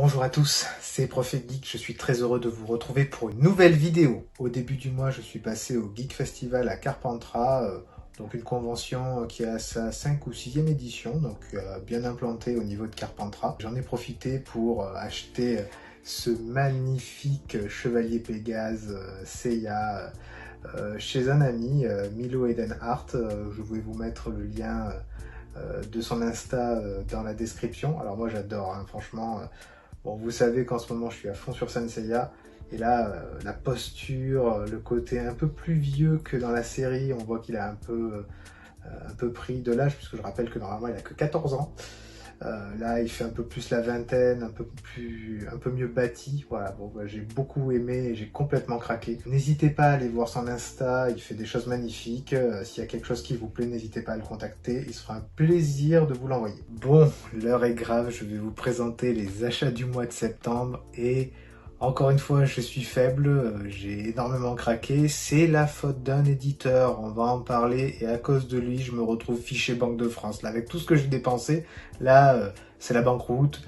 Bonjour à tous, c'est Prophet Geek, je suis très heureux de vous retrouver pour une nouvelle vidéo. Au début du mois, je suis passé au Geek Festival à Carpentras, donc une convention qui a sa 5 ou 6e édition, donc bien implantée au niveau de Carpentras. J'en ai profité pour acheter ce magnifique chevalier Pégase Seiya chez un ami, Milo Edenhart. Je vais vous mettre le lien de son Insta dans la description. Alors moi j'adore, hein, franchement. Bon, vous savez qu'en ce moment je suis à fond sur Saint Seiya, et là la posture, le côté un peu plus vieux que dans la série, on voit qu'il a un peu pris de l'âge, puisque je rappelle que normalement il a que 14 ans. Là il fait un peu plus la vingtaine, un peu mieux bâti. Voilà, bon, bah, j'ai beaucoup aimé et j'ai complètement craqué. N'hésitez pas à aller voir son Insta, il fait des choses magnifiques. S'il y a quelque chose qui vous plaît, n'hésitez pas à le contacter, il se fera un plaisir de vous l'envoyer. Bon, l'heure est grave, je vais vous présenter les achats du mois de septembre et encore une fois, je suis faible, j'ai énormément craqué, c'est la faute d'un éditeur, on va en parler, et à cause de lui, je me retrouve fiché Banque de France. Là, avec tout ce que j'ai dépensé, là, c'est la banqueroute,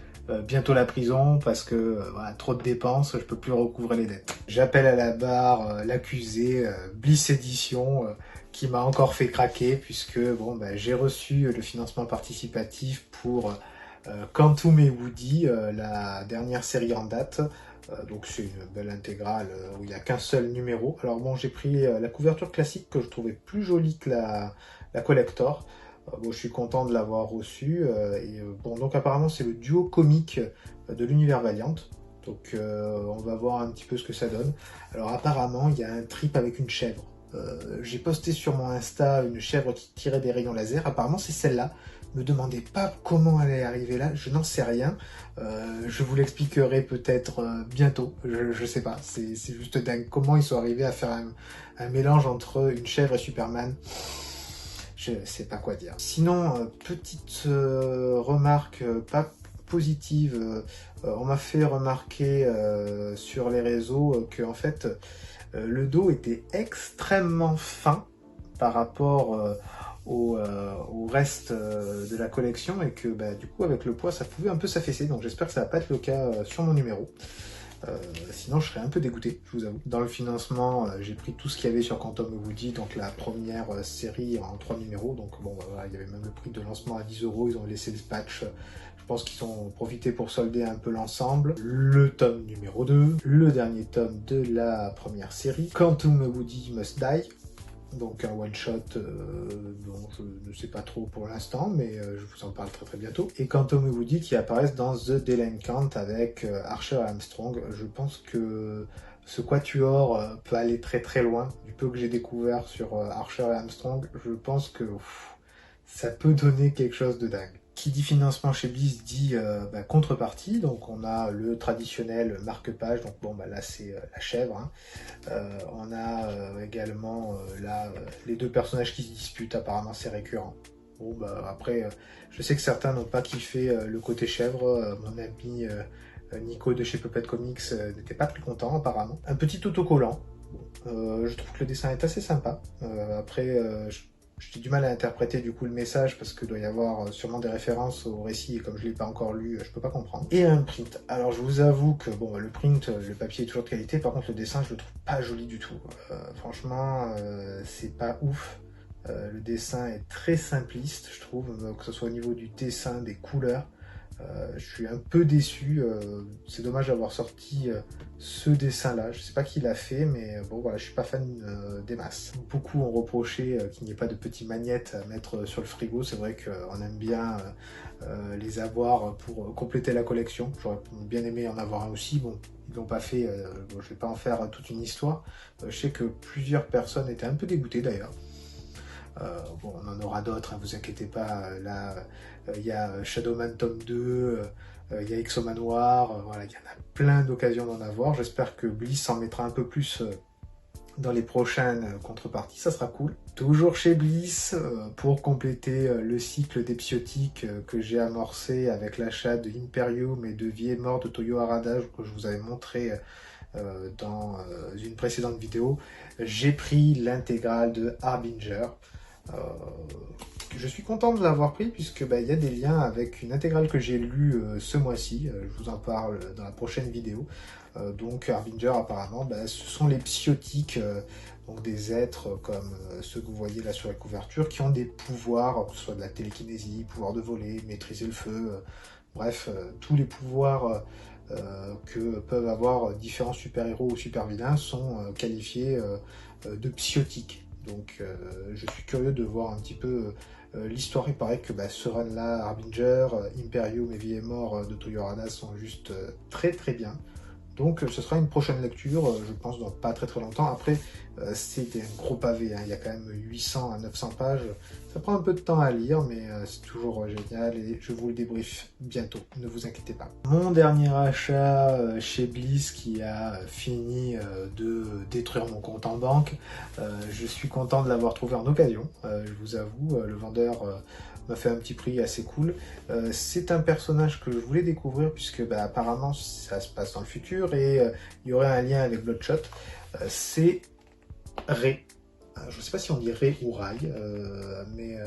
bientôt la prison, parce que voilà, trop de dépenses, je peux plus recouvrer les dettes. J'appelle à la barre l'accusé, Bliss Edition, qui m'a encore fait craquer, puisque bon, bah, j'ai reçu le financement participatif pour Quantum et Woody, la dernière série en date. Donc c'est une belle intégrale où il n'y a qu'un seul numéro. Alors bon, j'ai pris la couverture classique que je trouvais plus jolie que la collector. Bon, je suis content de l'avoir reçue. Bon, donc apparemment c'est le duo comique de l'univers Valiant. Donc on va voir un petit peu ce que ça donne. Alors apparemment il y a un trip avec une chèvre. J'ai posté sur mon Insta une chèvre qui tirait des rayons laser. Apparemment c'est celle-là. Me demandez pas comment elle est arrivée là, je n'en sais rien. Je vous l'expliquerai peut-être bientôt, je sais pas, c'est juste dingue. Comment ils sont arrivés à faire un mélange entre une chèvre et Superman, je sais pas quoi dire. Sinon, petite remarque pas positive, on m'a fait remarquer sur les réseaux que en fait le dos était extrêmement fin par rapport au reste de la collection, et que bah, du coup avec le poids ça pouvait un peu s'affaisser, donc j'espère que ça va pas être le cas sur mon numéro. Sinon je serais un peu dégoûté, je vous avoue. Dans le financement j'ai pris tout ce qu'il y avait sur Quantum Woody, donc la première série en 3 numéros, donc bon voilà, il y avait même le prix de lancement à 10 €, ils ont laissé le patch. Je pense qu'ils ont profité pour solder un peu l'ensemble. Le tome numéro 2, le dernier tome de la première série, Quantum Woody Must Die. Donc un one-shot dont je ne sais pas trop pour l'instant, mais je vous en parle très bientôt. Et Quantum et Woody qui apparaissent dans The Delinquent avec Archer et Armstrong. Je pense que ce quatuor peut aller très loin. Du peu que j'ai découvert sur Archer et Armstrong, je pense que ça peut donner quelque chose de dingue. Qui dit financement chez Bliss dit contrepartie, donc on a le traditionnel marque-page, donc bon bah là c'est la chèvre, hein. On a également là les deux personnages qui se disputent, apparemment c'est récurrent. Bon bah après je sais que certains n'ont pas kiffé le côté chèvre, mon ami Nico de chez Puppet Comics n'était pas très content apparemment. Un petit autocollant, je trouve que le dessin est assez sympa, après j'ai du mal à interpréter du coup le message parce qu'il doit y avoir sûrement des références au récit, et comme je ne l'ai pas encore lu, je peux pas comprendre. Et un print. Alors je vous avoue que bon, le print, le papier est toujours de qualité, par contre le dessin je le trouve pas joli du tout. Franchement, c'est pas ouf. Le dessin est très simpliste, je trouve, que ce soit au niveau du dessin, des couleurs. Je suis un peu déçu, c'est dommage d'avoir sorti ce dessin-là. Je sais pas qui l'a fait, mais bon voilà, je suis pas fan des masses. Beaucoup ont reproché qu'il n'y ait pas de petites magnettes à mettre sur le frigo. C'est vrai qu'on aime bien les avoir pour compléter la collection. J'aurais bien aimé en avoir un aussi. Bon, ils l'ont pas fait, bon, je vais pas en faire toute une histoire. Je sais que plusieurs personnes étaient un peu dégoûtées d'ailleurs. Bon, on en aura d'autres, hein, vous inquiétez pas. Là, il y a Shadowman tome 2, il y a Exomanoir, voilà, il y en a plein d'occasions d'en avoir. J'espère que Bliss en mettra un peu plus dans les prochaines contreparties, ça sera cool. Toujours chez Bliss, pour compléter le cycle d'Epsiotic que j'ai amorcé avec l'achat de Imperium et de Vie et Mort de Toyo Harada, que je vous avais montré dans une précédente vidéo, j'ai pris l'intégrale de Harbinger. je suis content de l'avoir pris puisque il y a des liens avec une intégrale que j'ai lue ce mois-ci. Je vous en parle dans la prochaine vidéo. Donc Harbinger apparemment, ce sont les psiotiques, donc des êtres comme ceux que vous voyez là sur la couverture, qui ont des pouvoirs, que ce soit de la télékinésie, pouvoir de voler, maîtriser le feu, bref, tous les pouvoirs que peuvent avoir différents super-héros ou super-vilains sont qualifiés de psiotiques. Donc je suis curieux de voir un petit peu l'histoire. Il paraît que ce run-là, Harbinger, Imperium et Vie et Mort de Toyo Harada sont juste très très bien. Donc ce sera une prochaine lecture, je pense dans pas très longtemps. Après, c'est un gros pavé, hein. Il y a quand même 800 à 900 pages. Ça prend un peu de temps à lire, mais c'est toujours génial et je vous le débrief bientôt, ne vous inquiétez pas. Mon dernier achat chez Bliss qui a fini de détruire mon compte en banque, je suis content de l'avoir trouvé en occasion, je vous avoue, le vendeur m'a fait un petit prix assez cool. C'est un personnage que je voulais découvrir puisque apparemment ça se passe dans le futur et il y aurait un lien avec Bloodshot. C'est Rei. Je ne sais pas si on dit Rei ou Rai, mais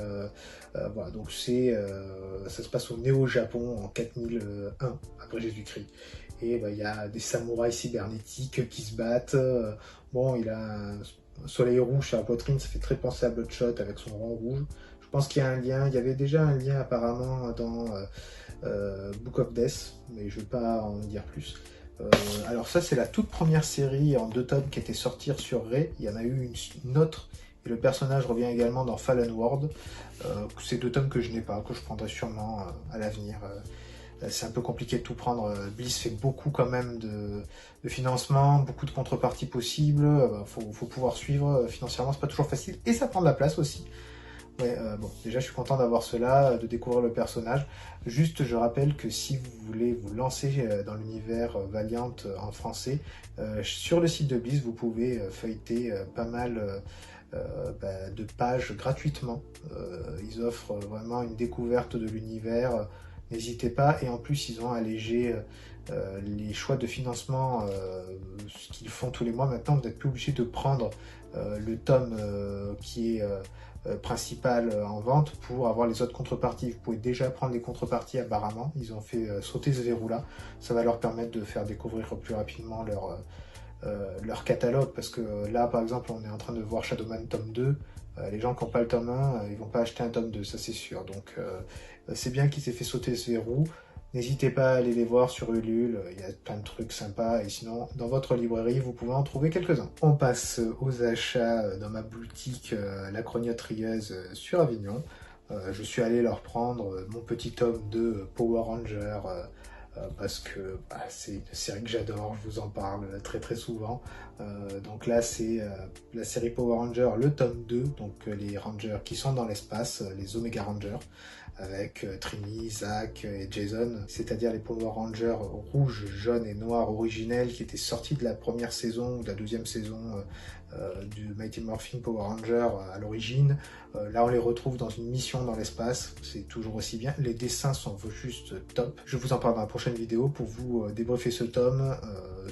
voilà, donc ça se passe au Néo-Japon en 4001 après Jésus-Christ. Et il y a des samouraïs cybernétiques qui se battent. Bon, il a un soleil rouge sur la poitrine, ça fait très penser à Bloodshot avec son rang rouge. Je pense qu'il y a un lien, il y avait déjà un lien apparemment dans Book of Death, mais je ne vais pas en dire plus. Alors ça c'est la toute première série en 2 tomes qui était sortie sur Rei. Il y en a eu une autre et le personnage revient également dans Fallen World. C'est 2 tomes que je n'ai pas, que je prendrai sûrement à l'avenir. C'est un peu compliqué de tout prendre. Bliss fait beaucoup quand même de financement, beaucoup de contreparties possibles. Faut pouvoir suivre financièrement, c'est pas toujours facile et ça prend de la place aussi. Ouais, bon, déjà je suis content d'avoir cela, de découvrir le personnage. Juste, je rappelle que si vous voulez vous lancer dans l'univers Valiant en français, sur le site de Bliss, vous pouvez feuilleter pas mal de pages gratuitement. Ils offrent vraiment une découverte de l'univers. N'hésitez pas, et en plus ils ont allégé les choix de financement qu'ils font tous les mois. Maintenant, vous n'êtes plus obligé de prendre le tome qui est principal en vente pour avoir les autres contreparties. Vous pouvez déjà prendre les contreparties apparemment. Ils ont fait sauter ce verrou-là. Ça va leur permettre de faire découvrir plus rapidement leur catalogue, parce que là, par exemple, on est en train de voir Shadowman tome 2. Les gens qui n'ont pas le tome 1, ils vont pas acheter un tome 2, ça c'est sûr. Donc c'est bien qu'ils aient fait sauter ce verrou. N'hésitez pas à aller les voir sur Ulule, il y a plein de trucs sympas, et sinon, dans votre librairie, vous pouvez en trouver quelques-uns. On passe aux achats dans ma boutique La Crognotrieuse sur Avignon. Je suis allé leur prendre mon petit tome de Power Ranger, parce que c'est une série que j'adore, je vous en parle très souvent. Donc là, c'est la série Power Ranger, le tome 2, donc les Rangers qui sont dans l'espace, les Omega Rangers, avec Trini, Zack et Jason, c'est-à-dire les Power Rangers rouges, jaunes et noirs originels qui étaient sortis de la première saison ou de la deuxième saison du Mighty Morphin Power Ranger à l'origine. Là, on les retrouve dans une mission dans l'espace, c'est toujours aussi bien. Les dessins sont juste top. Je vous en parle dans la prochaine vidéo pour vous débriefer ce tome.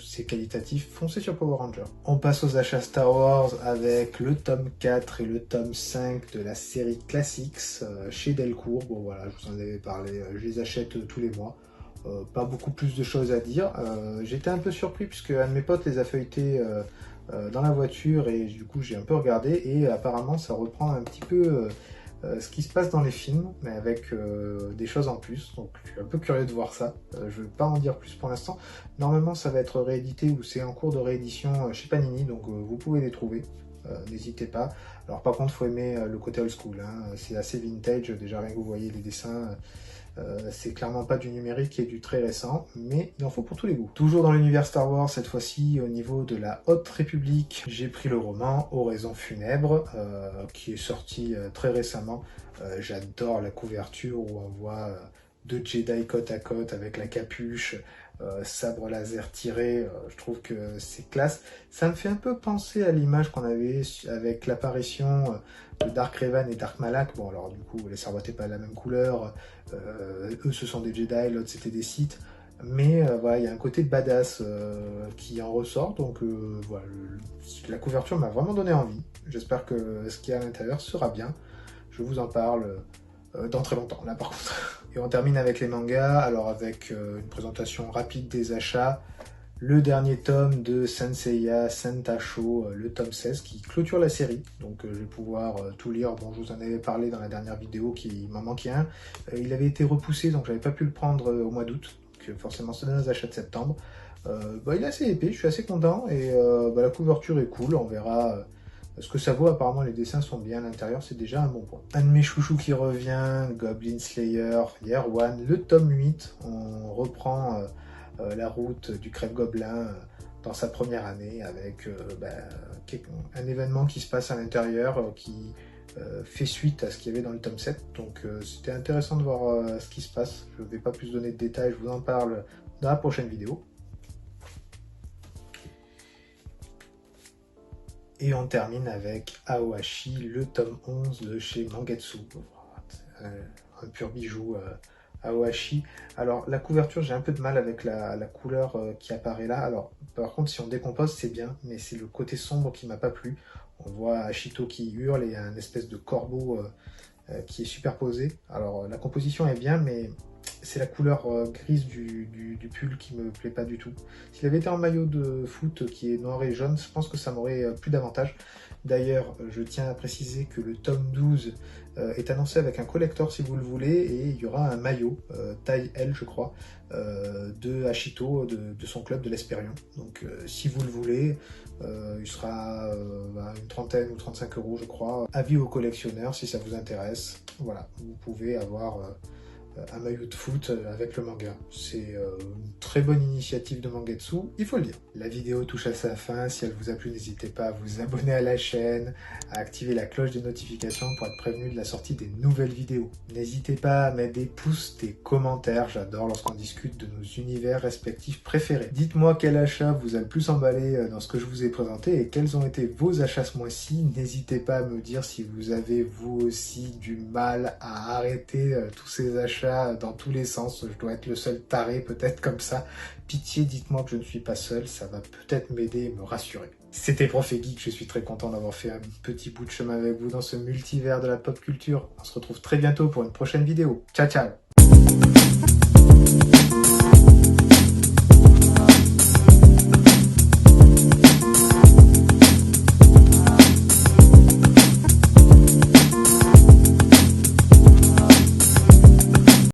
C'est qualitatif, foncez sur Power Ranger. On passe aux achats Star Wars avec le tome 4 et le tome 5 de la série Classics chez Delcourt. Bon voilà, je vous en avais parlé, je les achète tous les mois. Pas beaucoup plus de choses à dire. J'étais un peu surpris puisque un de mes potes les a feuilletés dans la voiture et du coup j'ai un peu regardé et apparemment ça reprend un petit peu ce qui se passe dans les films, mais avec des choses en plus, donc je suis un peu curieux de voir ça. Je ne vais pas en dire plus pour l'instant. Normalement ça va être réédité ou c'est en cours de réédition chez Panini, donc vous pouvez les trouver, n'hésitez pas. Alors par contre il faut aimer le côté old school, hein. C'est assez vintage, déjà rien que vous voyez les dessins, c'est clairement pas du numérique et du très récent, mais il en faut pour tous les goûts. Toujours dans l'univers Star Wars, cette fois-ci au niveau de la Haute République, j'ai pris le roman Oraison funèbre, qui est sorti très récemment. J'adore la couverture où on voit 2 Jedi côte à côte avec la capuche, sabre laser tiré, je trouve que c'est classe. Ça me fait un peu penser à l'image qu'on avait avec l'apparition de Dark Revan et Dark Malak. Bon alors du coup les sabres n'étaient pas de la même couleur, eux ce sont des Jedi, l'autre c'était des Sith, mais voilà, il y a un côté de badass qui en ressort, donc voilà, la couverture m'a vraiment donné envie. J'espère que ce qu'il y a à l'intérieur sera bien. je vous en parle dans très longtemps, là par contre. Et on termine avec les mangas, alors avec une présentation rapide des achats. Le dernier tome de Saint Seiya Sentasho, le tome 16, qui clôture la série. Donc je vais pouvoir tout lire. Bon, je vous en avais parlé dans la dernière vidéo, qui m'en manquait un. Il avait été repoussé, donc j'avais pas pu le prendre au mois d'août. Donc forcément, c'est dans les achats de septembre. Il est assez épais, je suis assez content. Et la couverture est cool, on verra ce que ça vaut. Apparemment, les dessins sont bien à l'intérieur, c'est déjà un bon point. Un de mes chouchous qui revient, Goblin Slayer, Year One, le tome 8. On reprend la route du Crève-Gobelin dans sa première année avec un événement qui se passe à l'intérieur qui fait suite à ce qu'il y avait dans le tome 7. Donc c'était intéressant de voir ce qui se passe. Je ne vais pas plus donner de détails, je vous en parle dans la prochaine vidéo. Et on termine avec Aohashi, le tome 11 de chez Mangetsu. Un pur bijou. Aohashi. Alors la couverture, j'ai un peu de mal avec la couleur qui apparaît là. Alors par contre, si on décompose, c'est bien, mais c'est le côté sombre qui m'a pas plu. On voit Ashito qui hurle et un espèce de corbeau qui est superposé. Alors la composition est bien, mais c'est la couleur grise du pull qui me plaît pas du tout. S'il avait été en maillot de foot qui est noir et jaune, je pense que ça m'aurait plu davantage. D'ailleurs, je tiens à préciser que le tome 12 est annoncé avec un collector si vous le voulez, et il y aura un maillot, taille L je crois, de Ashito, de son club de l'Espérion. Donc si vous le voulez, il sera à une trentaine ou 35 € je crois. Avis aux collectionneurs si ça vous intéresse. Voilà, vous pouvez avoir un maillot de foot avec le manga. C'est une très bonne initiative de Mangetsu, il faut le dire. La vidéo touche à sa fin, si elle vous a plu, n'hésitez pas à vous abonner à la chaîne, à activer la cloche des notifications pour être prévenu de la sortie des nouvelles vidéos. N'hésitez pas à mettre des pouces, des commentaires, j'adore lorsqu'on discute de nos univers respectifs préférés. Dites-moi quel achat vous a le plus emballé dans ce que je vous ai présenté et quels ont été vos achats ce mois-ci. N'hésitez pas à me dire si vous avez vous aussi du mal à arrêter tous ces achats dans tous les sens. Je dois être le seul taré peut-être comme ça. Pitié, dites-moi que je ne suis pas seul, ça va peut-être m'aider et me rassurer. C'était Prof et Geek, je suis très content d'avoir fait un petit bout de chemin avec vous dans ce multivers de la pop culture. On se retrouve très bientôt pour une prochaine vidéo. Ciao ciao.